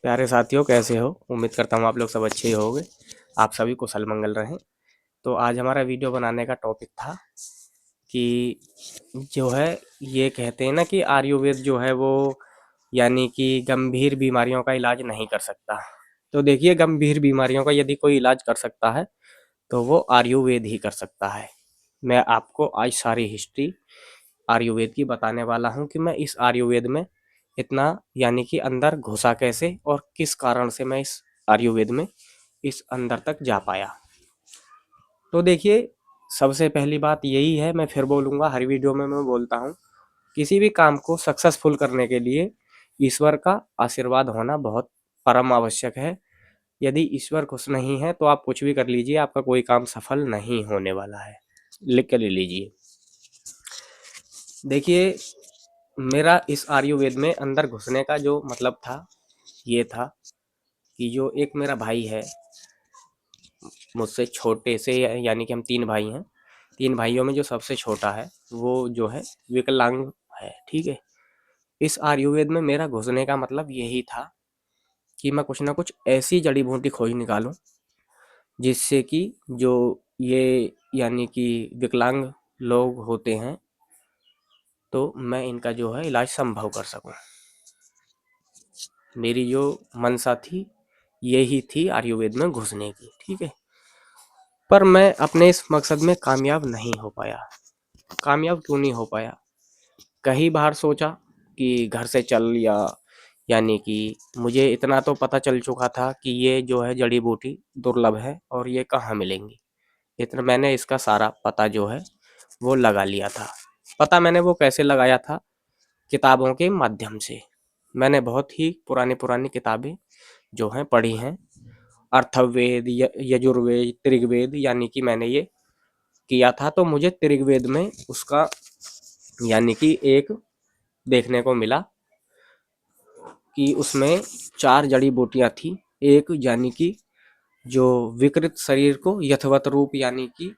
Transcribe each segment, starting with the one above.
प्यारे साथियों, कैसे हो? उम्मीद करता हूँ आप लोग सब अच्छे ही होंगे। आप सभी कुशल मंगल रहें। तो आज हमारा वीडियो बनाने का टॉपिक था कि जो है, ये कहते हैं ना कि आयुर्वेद जो है वो यानी कि गंभीर बीमारियों का इलाज नहीं कर सकता। तो देखिए, गंभीर बीमारियों का यदि कोई इलाज कर सकता है तो वो आयुर्वेद ही कर सकता है। मैं आपको आज सारी हिस्ट्री आयुर्वेद की बताने वाला हूँ कि मैं इस आयुर्वेद में इतना यानी कि अंदर घुसा कैसे और किस कारण से मैं इस आयुर्वेद में इस अंदर तक जा पाया। तो देखिए, सबसे पहली बात यही है, मैं फिर बोलूँगा, हर वीडियो में मैं बोलता हूँ, किसी भी काम को सक्सेसफुल करने के लिए ईश्वर का आशीर्वाद होना बहुत परम आवश्यक है। यदि ईश्वर खुश नहीं है तो आप कुछ भी कर लीजिए, आपका कोई काम सफल नहीं होने वाला है। लिख के ले लीजिए। देखिए, मेरा इस आयुर्वेद में अंदर घुसने का जो मतलब था, ये था कि जो एक मेरा भाई है, मुझसे छोटे से, यानी कि हम 3 भाई हैं। 3 भाइयों में जो सबसे छोटा है, वो जो है विकलांग है, ठीक है? इस आयुर्वेद में मेरा घुसने का मतलब यही था कि मैं कुछ ना कुछ ऐसी जड़ी-बूटी खोज निकालूँ, जिससे कि जो ये यानी कि विकलांग लोग होते हैं, तो मैं इनका जो है इलाज संभव कर सकूँ। मेरी जो मंशा थी, यही थी आयुर्वेद में घुसने की, ठीक है? पर मैं अपने इस मकसद में कामयाब नहीं हो पाया। कामयाब क्यों नहीं हो पाया? कई बार सोचा कि घर से चल, या यानी कि मुझे इतना तो पता चल चुका था कि ये जो है जड़ी बूटी दुर्लभ है और ये कहाँ मिलेंगी। इतना मैंने इसका सारा पता जो है वो लगा लिया था। पता मैंने वो कैसे लगाया था? किताबों के माध्यम से। मैंने बहुत ही पुरानी पुरानी किताबें जो हैं पढ़ी हैं। अर्थवेद, यजुर्वेद, ऋग्वेद, यानी कि मैंने ये किया था, तो मुझे ऋग्वेद में उसका यानी कि एक देखने को मिला कि उसमें 4 जड़ी बूटियां थी। एक यानी कि जो विकृत शरीर को यथवत रूप यानी कि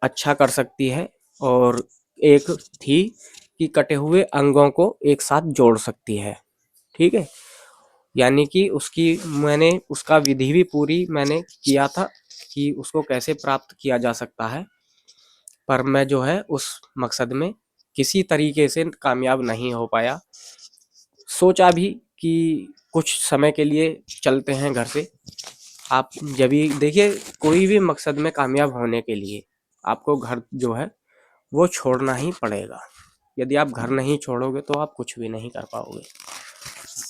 अच्छा कर सकती है, और एक थी कि कटे हुए अंगों को एक साथ जोड़ सकती है, ठीक है? यानी कि उसकी मैंने उसका विधि भी पूरी मैंने किया था कि उसको कैसे प्राप्त किया जा सकता है। पर मैं जो है उस मकसद में किसी तरीके से कामयाब नहीं हो पाया। सोचा भी कि कुछ समय के लिए चलते हैं घर से। आप जब भी देखिए, कोई भी मकसद में कामयाब होने के लिए आपको घर जो है वो छोड़ना ही पड़ेगा। यदि आप घर नहीं छोड़ोगे तो आप कुछ भी नहीं कर पाओगे।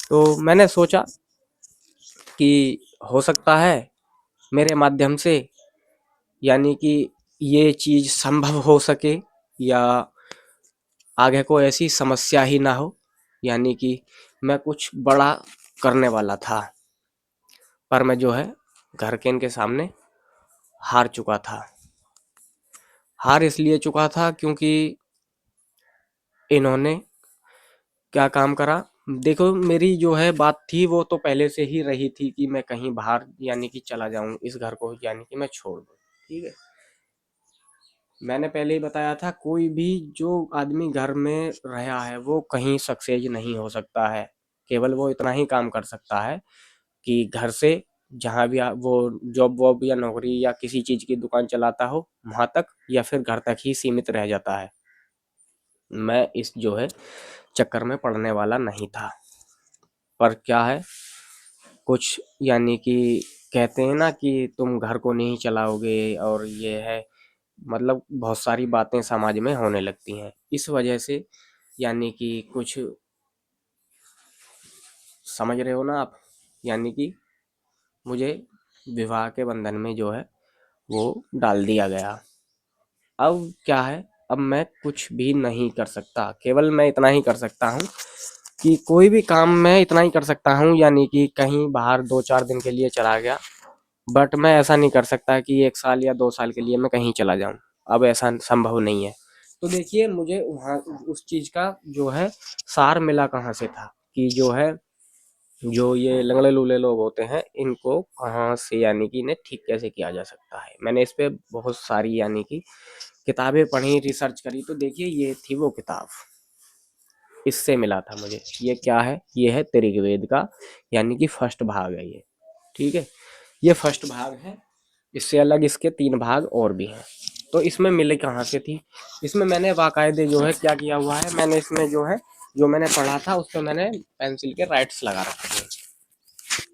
तो मैंने सोचा कि हो सकता है मेरे माध्यम से यानी कि ये चीज़ संभव हो सके, या आगे कोई ऐसी समस्या ही ना हो, यानी कि मैं कुछ बड़ा करने वाला था। पर मैं जो है घर के इनके सामने हार चुका था। हार इसलिए चुका था क्योंकि इन्होंने क्या काम करा। देखो, मेरी जो है बात थी वो तो पहले से ही रही थी कि मैं कहीं बाहर यानी कि चला जाऊं, इस घर को यानी कि मैं छोड़ दूं, ठीक है? मैंने पहले ही बताया था, कोई भी जो आदमी घर में रहा है वो कहीं सक्सेस नहीं हो सकता है। केवल वो इतना ही काम कर सकता है कि घर से जहाँ भी वो जॉब वॉब या नौकरी या किसी चीज़ की दुकान चलाता हो, वहाँ तक या फिर घर तक ही सीमित रह जाता है। मैं इस जो है चक्कर में पड़ने वाला नहीं था। पर क्या है, कुछ यानी कि कहते हैं ना कि तुम घर को नहीं चलाओगे, और ये है, मतलब बहुत सारी बातें समाज में होने लगती हैं। इस वजह से यानी कि कुछ समझ रहे हो ना आप, यानी कि मुझे विवाह के बंधन में जो है वो डाल दिया गया। अब क्या है, अब मैं कुछ भी नहीं कर सकता। केवल मैं इतना ही कर सकता हूँ कि कोई भी काम मैं इतना ही कर सकता हूँ, यानी कि कहीं बाहर 2-4 दिन के लिए चला गया। बट मैं ऐसा नहीं कर सकता कि 1 साल या 2 साल के लिए मैं कहीं चला जाऊँ। अब ऐसा संभव नहीं है। तो देखिए, मुझे वहाँ उस चीज़ का जो है सार मिला कहाँ से था कि जो है, जो ये लंगड़े-लूले लोग होते हैं, इनको कहाँ से यानी कि इन्हें ठीक कैसे किया जा सकता है। मैंने इस पे बहुत सारी यानी कि किताबें पढ़ी, रिसर्च करी, तो देखिए ये थी वो किताब। इससे मिला था मुझे। ये क्या है? ये है ऋग्वेद का, यानी कि फर्स्ट भाग है ये, ठीक है। ये फर्स्ट भाग है, इससे अलग इसके 3 भाग और भी हैं। तो इसमें मिले कहाँ से थी? इसमें मैंने बाकायदे जो है क्या किया हुआ है, मैंने इसमें जो है जो मैंने पढ़ा था उस पर मैंने पेंसिल के राइट्स लगा रखे थे।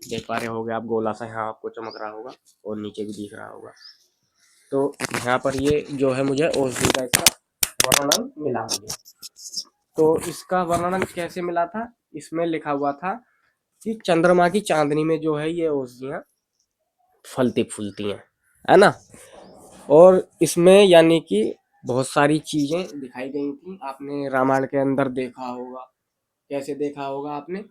देख पा रहे होगे आप, गोला सा यहाँ आपको चमक रहा होगा और नीचे भी दिख रहा होगा। तो यहाँ पर ये जो है मुझे ओसडी का इसका वर्णन मिला मुझे। तो इसका वर्णन कैसे मिला था? इसमें लिखा हुआ था कि चंद्रमा की चांदनी में जो है ये औषधियाँ फलती फूलती हैं, है ना। और इसमें यानी कि बहुत सारी चीजें दिखाई गई थी। आपने रामायण के अंदर देखा होगा, कैसे देखा होगा आपने?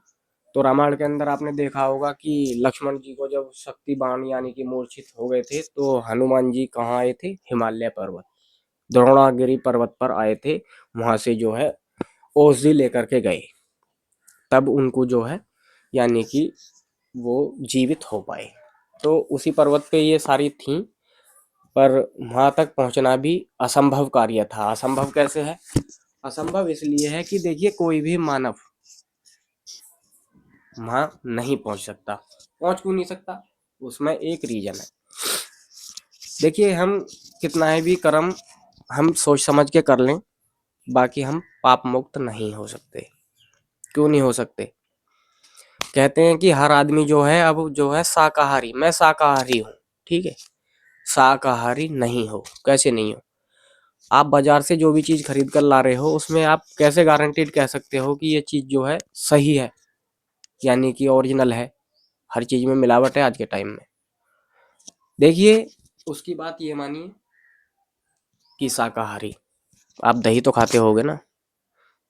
तो रामायण के अंदर आपने देखा होगा कि लक्ष्मण जी को जब शक्ति बाण यानी कि मूर्छित हो गए थे, तो हनुमान जी कहाँ आए थे? हिमालय पर्वत, द्रोणागिरी पर्वत पर आए थे। वहां से जो है औषधि लेकर के गए, तब उनको जो है यानी कि वो जीवित हो पाए। तो उसी पर्वत पे ये सारी थी, पर वहां तक पहुंचना भी असंभव कार्य था। असंभव कैसे है? असंभव इसलिए है कि देखिए कोई भी मानव वहां नहीं पहुंच सकता। पहुंच क्यों नहीं सकता? उसमें एक रीजन है। देखिए हम कितना ही भी कर्म हम सोच समझ के कर लें, बाकी हम पाप मुक्त नहीं हो सकते। क्यों नहीं हो सकते? कहते हैं कि हर आदमी जो है अब जो है शाकाहारी, मैं शाकाहारी हूँ, ठीक है। शाकाहारी नहीं हो, कैसे नहीं हो? आप बाजार से जो भी चीज खरीद कर ला रहे हो, उसमें आप कैसे गारंटीड कह सकते हो कि ये चीज जो है सही है, यानी कि ओरिजिनल है? हर चीज में मिलावट है आज के टाइम में। देखिए उसकी बात ये मानिए कि शाकाहारी, आप दही तो खाते होगे ना।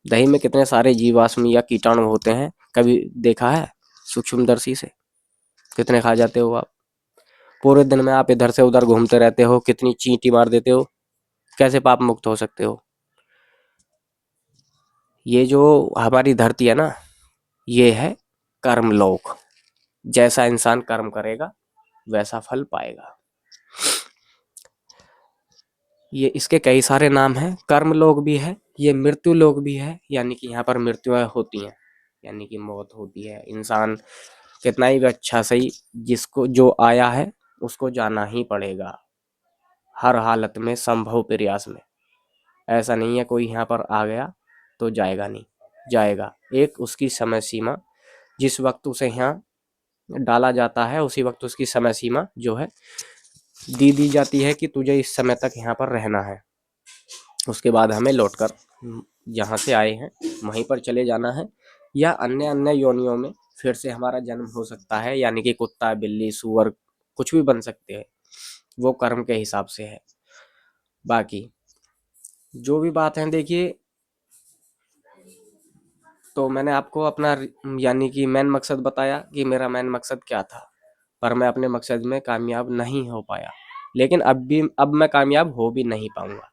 दही में कितने सारे जीवाश्म या कीटाणु होते हैं, कभी देखा है सूक्ष्मदर्शी से? कितने खा जाते हो आप? पूरे दिन में आप इधर से उधर घूमते रहते हो, कितनी चींटी मार देते हो, कैसे पाप मुक्त हो सकते हो? ये जो हमारी धरती है ना, ये है कर्मलोक। जैसा इंसान कर्म करेगा वैसा फल पाएगा। ये इसके कई सारे नाम हैं, कर्म लोक भी है, ये मृत्यु लोक भी है, यानी कि यहाँ पर मृत्युएं होती हैं, यानी कि मौत होती है। इंसान कितना ही अच्छा सही, जिसको जो आया है उसको जाना ही पड़ेगा, हर हालत में, संभव प्रयास में। ऐसा नहीं है कोई यहाँ पर आ गया तो जाएगा नहीं, जाएगा। एक उसकी समय सीमा, जिस वक्त उसे यहाँ डाला जाता है उसी वक्त उसकी समय सीमा जो है दी जाती है कि तुझे इस समय तक यहाँ पर रहना है। उसके बाद हमें लौटकर जहाँ से आए हैं वहीं पर चले जाना है, या अन्य अन्य योनियों में फिर से हमारा जन्म हो सकता है, यानी कि कुत्ता, बिल्ली, सूअर, कुछ भी बन सकते हैं। वो कर्म के हिसाब से है। बाकी जो भी बात है, देखिए तो मैंने आपको अपना यानी कि मेन मकसद बताया कि मेरा मेन मकसद क्या था, पर मैं अपने मकसद में कामयाब नहीं हो पाया। लेकिन अब मैं कामयाब हो भी नहीं पाऊंगा,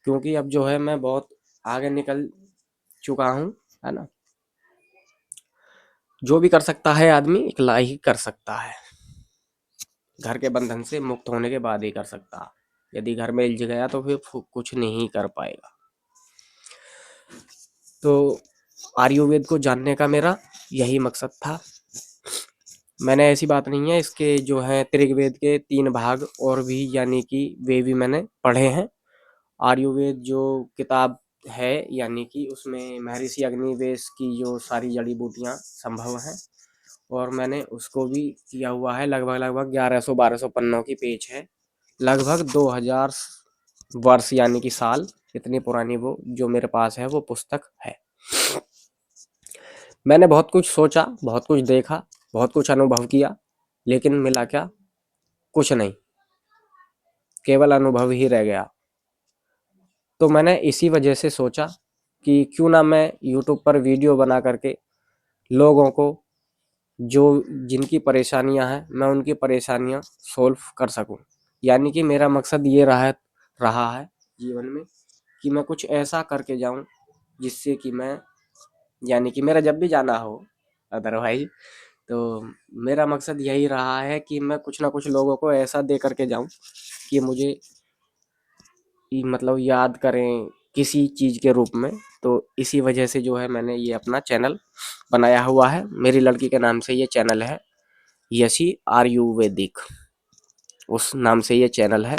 क्योंकि अब जो है मैं बहुत आगे निकल चुका हूँ, है ना। जो भी कर सकता है आदमी अकेला ही कर सकता है, घर के बंधन से मुक्त होने के बाद ही कर सकता। यदि घर में उलझ गया तो फिर कुछ नहीं कर पाएगा। तो आयुर्वेद को जानने का मेरा यही मकसद था। मैंने ऐसी बात नहीं है, इसके जो है ऋग्वेद के 3 भाग और भी यानी कि वे भी मैंने पढ़े हैं। आयुर्वेद जो किताब है यानी कि उसमें महर्षि अग्निवेश की जो सारी जड़ी बूटियाँ संभव हैं, और मैंने उसको भी किया हुआ है। लगभग लगभग 1100-1200 पन्नों की पेज है, लगभग 2000 वर्ष यानी कि साल, इतनी पुरानी वो जो मेरे पास है वो पुस्तक है। मैंने बहुत कुछ सोचा, बहुत कुछ देखा, बहुत कुछ अनुभव किया, लेकिन मिला क्या? कुछ नहीं, केवल अनुभव ही रह गया। तो मैंने इसी वजह से सोचा कि क्यों ना मैं यूट्यूब पर वीडियो बना करके लोगों को, जो जिनकी परेशानियां हैं, मैं उनकी परेशानियां सॉल्व कर सकूं। यानी कि मेरा मकसद ये रहा है जीवन में कि मैं कुछ ऐसा करके जाऊं जिससे कि मैं, यानी कि मेरा जब भी जाना हो अदरवाइज, तो मेरा मकसद यही रहा है कि मैं कुछ ना कुछ लोगों को ऐसा दे करके जाऊं कि मुझे मतलब याद करें, किसी चीज़ के रूप में। तो इसी वजह से जो है मैंने ये अपना चैनल बनाया हुआ है। मेरी लड़की के नाम से ये चैनल है, यशी आयुर्वेदिक, उस नाम से ये चैनल है।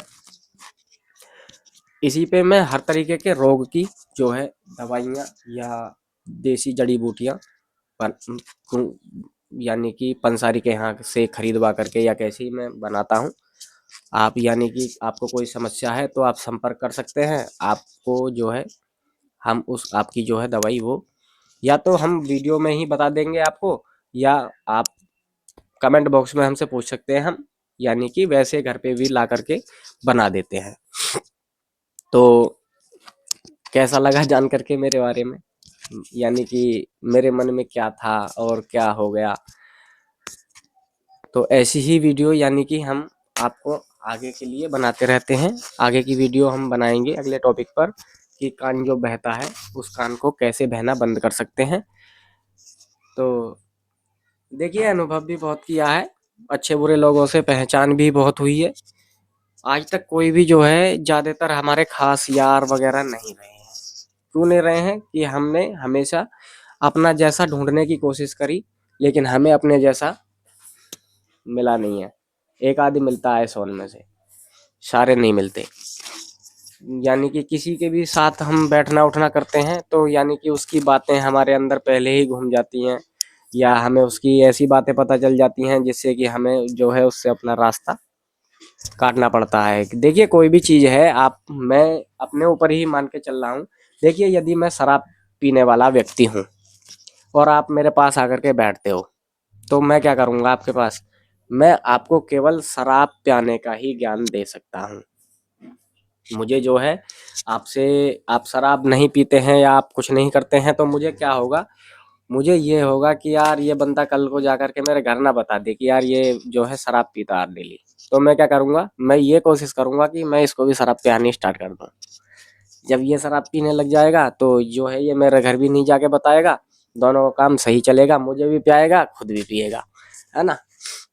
इसी पे मैं हर तरीके के रोग की जो है दवाइयाँ या देसी जड़ी बूटियाँ यानी कि पंसारी के यहाँ से खरीदवा करके या कैसे मैं बनाता हूँ। आप यानी कि आपको कोई समस्या है तो आप संपर्क कर सकते हैं। आपको जो है हम उस आपकी जो है दवाई वो या तो हम वीडियो में ही बता देंगे आपको, या आप कमेंट बॉक्स में हमसे पूछ सकते हैं हम, यानी कि वैसे घर पे भी ला करके बना देते हैं। तो कैसा लगा जान करके मेरे बारे में, यानी कि मेरे मन में क्या था और क्या हो गया। तो ऐसी ही वीडियो यानी कि हम आपको आगे के लिए बनाते रहते हैं। आगे की वीडियो हम बनाएंगे अगले टॉपिक पर कि कान जो बहता है उस कान को कैसे बहना बंद कर सकते हैं। तो देखिए अनुभव भी बहुत किया है, अच्छे बुरे लोगों से पहचान भी बहुत हुई है। आज तक कोई भी जो है ज़्यादातर हमारे खास यार वगैरह नहीं रहे हैं। क्यों नहीं रहे हैं कि हमने हमेशा अपना जैसा ढूंढने की कोशिश करी, लेकिन हमें अपने जैसा मिला नहीं है। एक आदमी मिलता है 100 में से, सारे नहीं मिलते। यानी कि किसी के भी साथ हम बैठना उठना करते हैं तो यानी कि उसकी बातें हमारे अंदर पहले ही घूम जाती हैं, या हमें उसकी ऐसी बातें पता चल जाती हैं जिससे कि हमें जो है उससे अपना रास्ता काटना पड़ता है। देखिए कोई भी चीज़ है, आप मैं अपने ऊपर ही मान के चल रहा हूँ। देखिए यदि मैं शराब पीने वाला व्यक्ति हूँ और आप मेरे पास आकर के बैठते हो, तो मैं क्या करूँगा आपके पास, मैं आपको केवल शराब पियाने का ही ज्ञान दे सकता हूँ। मुझे जो है आपसे, आप शराब नहीं पीते हैं या आप कुछ नहीं करते हैं तो मुझे क्या होगा, मुझे ये होगा कि यार ये बंदा कल को जा कर के मेरे घर ना बता दे कि यार ये जो है शराब पीता है डेली। तो मैं क्या करूँगा, मैं ये कोशिश करूँगा कि मैं इसको भी शराब पिलानी स्टार्ट कर दूँ। जब ये शराब पीने लग जाएगा तो जो है ये मेरे घर भी नहीं जाके बताएगा, दोनों का काम सही चलेगा, मुझे भी पिलाएगा खुद भी पिएगा, है ना।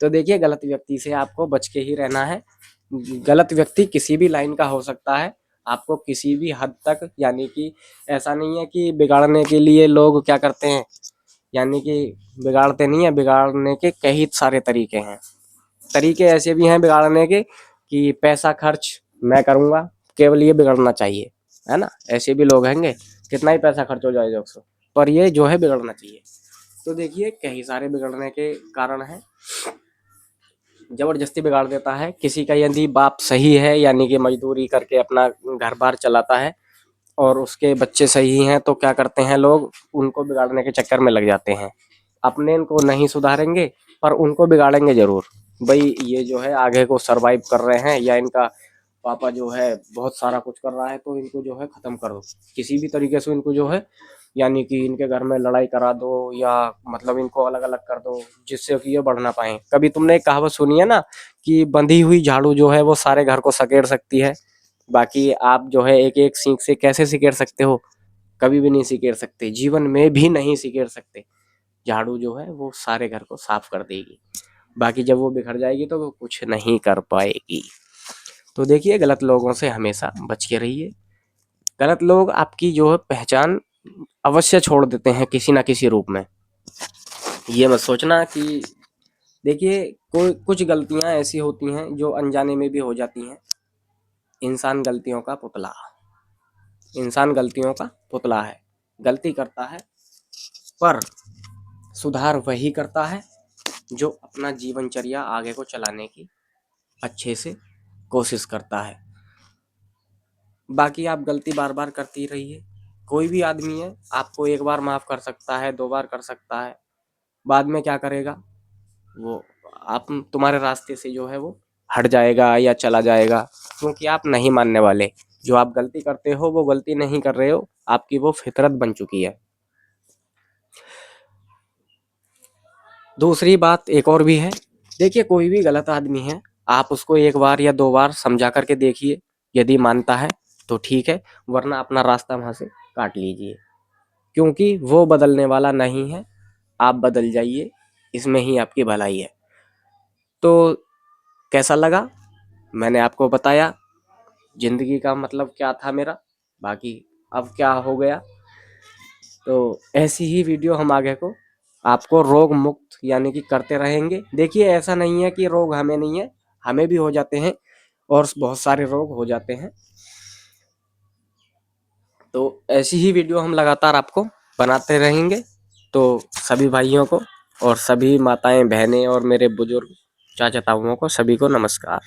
तो देखिए गलत व्यक्ति से आपको बच के ही रहना है। गलत व्यक्ति किसी भी लाइन का हो सकता है, आपको किसी भी हद तक, यानी कि ऐसा नहीं है कि बिगाड़ने के लिए लोग क्या करते हैं, यानी कि बिगाड़ते नहीं है, बिगाड़ने के कई सारे तरीके हैं। तरीके ऐसे भी हैं बिगाड़ने के कि पैसा खर्च मैं करूँगा, केवल ये बिगड़ना चाहिए, है ना। ऐसे भी लोग हैंगे, कितना ही पैसा खर्च हो जाए जो सो, पर ये जो है बिगड़ना चाहिए। तो देखिए कई सारे बिगड़ने के कारण हैं। जबरदस्ती बिगाड़ देता है किसी का, यदि बाप सही है यानी कि मजदूरी करके अपना घर बार चलाता है और उसके बच्चे सही हैं तो क्या करते हैं लोग, उनको बिगाड़ने के चक्कर में लग जाते हैं। अपने इनको नहीं सुधारेंगे पर उनको बिगाड़ेंगे जरूर। भाई ये जो है आगे को सरवाइव कर रहे हैं, या इनका पापा जो है बहुत सारा कुछ कर रहा है तो इनको जो है खत्म कर दो किसी भी तरीके से, इनको जो है यानी कि इनके घर में लड़ाई करा दो, या मतलब इनको अलग अलग कर दो जिससे कि ये बढ़ ना पाए। कभी तुमने एक कहावत सुनी है ना कि बंधी हुई झाड़ू जो है वो सारे घर को सकेड़ सकती है, बाकी आप जो है एक एक सींक से कैसे सिकेड़ सकते हो, कभी भी नहीं सिकेड़ सकते, जीवन में भी नहीं सिकेड़ सकते। झाड़ू जो है वो सारे घर को साफ कर देगी, बाकी जब वो बिखर जाएगी तो वो कुछ नहीं कर पाएगी। तो देखिए गलत लोगों से हमेशा बच के रहिए। गलत लोग आपकी जो है पहचान अवश्य छोड़ देते हैं किसी ना किसी रूप में। ये मत सोचना कि, देखिए कोई कुछ गलतियां ऐसी होती हैं जो अनजाने में भी हो जाती हैं। इंसान गलतियों का पुतला, इंसान गलतियों का पुतला है, गलती करता है पर सुधार वही करता है जो अपना जीवनचर्या आगे को चलाने की अच्छे से कोशिश करता है। बाकी आप गलती बार बार करती रहिए। कोई भी आदमी है आपको एक बार माफ़ कर सकता है, 2 बार कर सकता है, बाद में क्या करेगा वो, आप तुम्हारे रास्ते से जो है वो हट जाएगा या चला जाएगा, क्योंकि आप नहीं मानने वाले। जो आप गलती करते हो वो गलती नहीं कर रहे हो, आपकी वो फितरत बन चुकी है। दूसरी बात एक और भी है, देखिए कोई भी गलत आदमी है, आप उसको एक बार या 2 बार समझा करके देखिए, यदि मानता है तो ठीक है, वरना अपना रास्ता वहाँ से काट लीजिए, क्योंकि वो बदलने वाला नहीं है। आप बदल जाइए, इसमें ही आपकी भलाई है। तो कैसा लगा, मैंने आपको बताया ज़िंदगी का मतलब क्या था मेरा। बाकी अब क्या हो गया। तो ऐसी ही वीडियो हम आगे को आपको रोग मुक्त यानी कि करते रहेंगे। देखिए ऐसा नहीं है कि रोग हमें नहीं है, हमें भी हो जाते हैं और बहुत सारे रोग हो जाते हैं। तो ऐसी ही वीडियो हम लगातार आपको बनाते रहेंगे। तो सभी भाइयों को और सभी माताएं बहनें और मेरे बुजुर्ग चाचा ताऊओं को सभी को नमस्कार।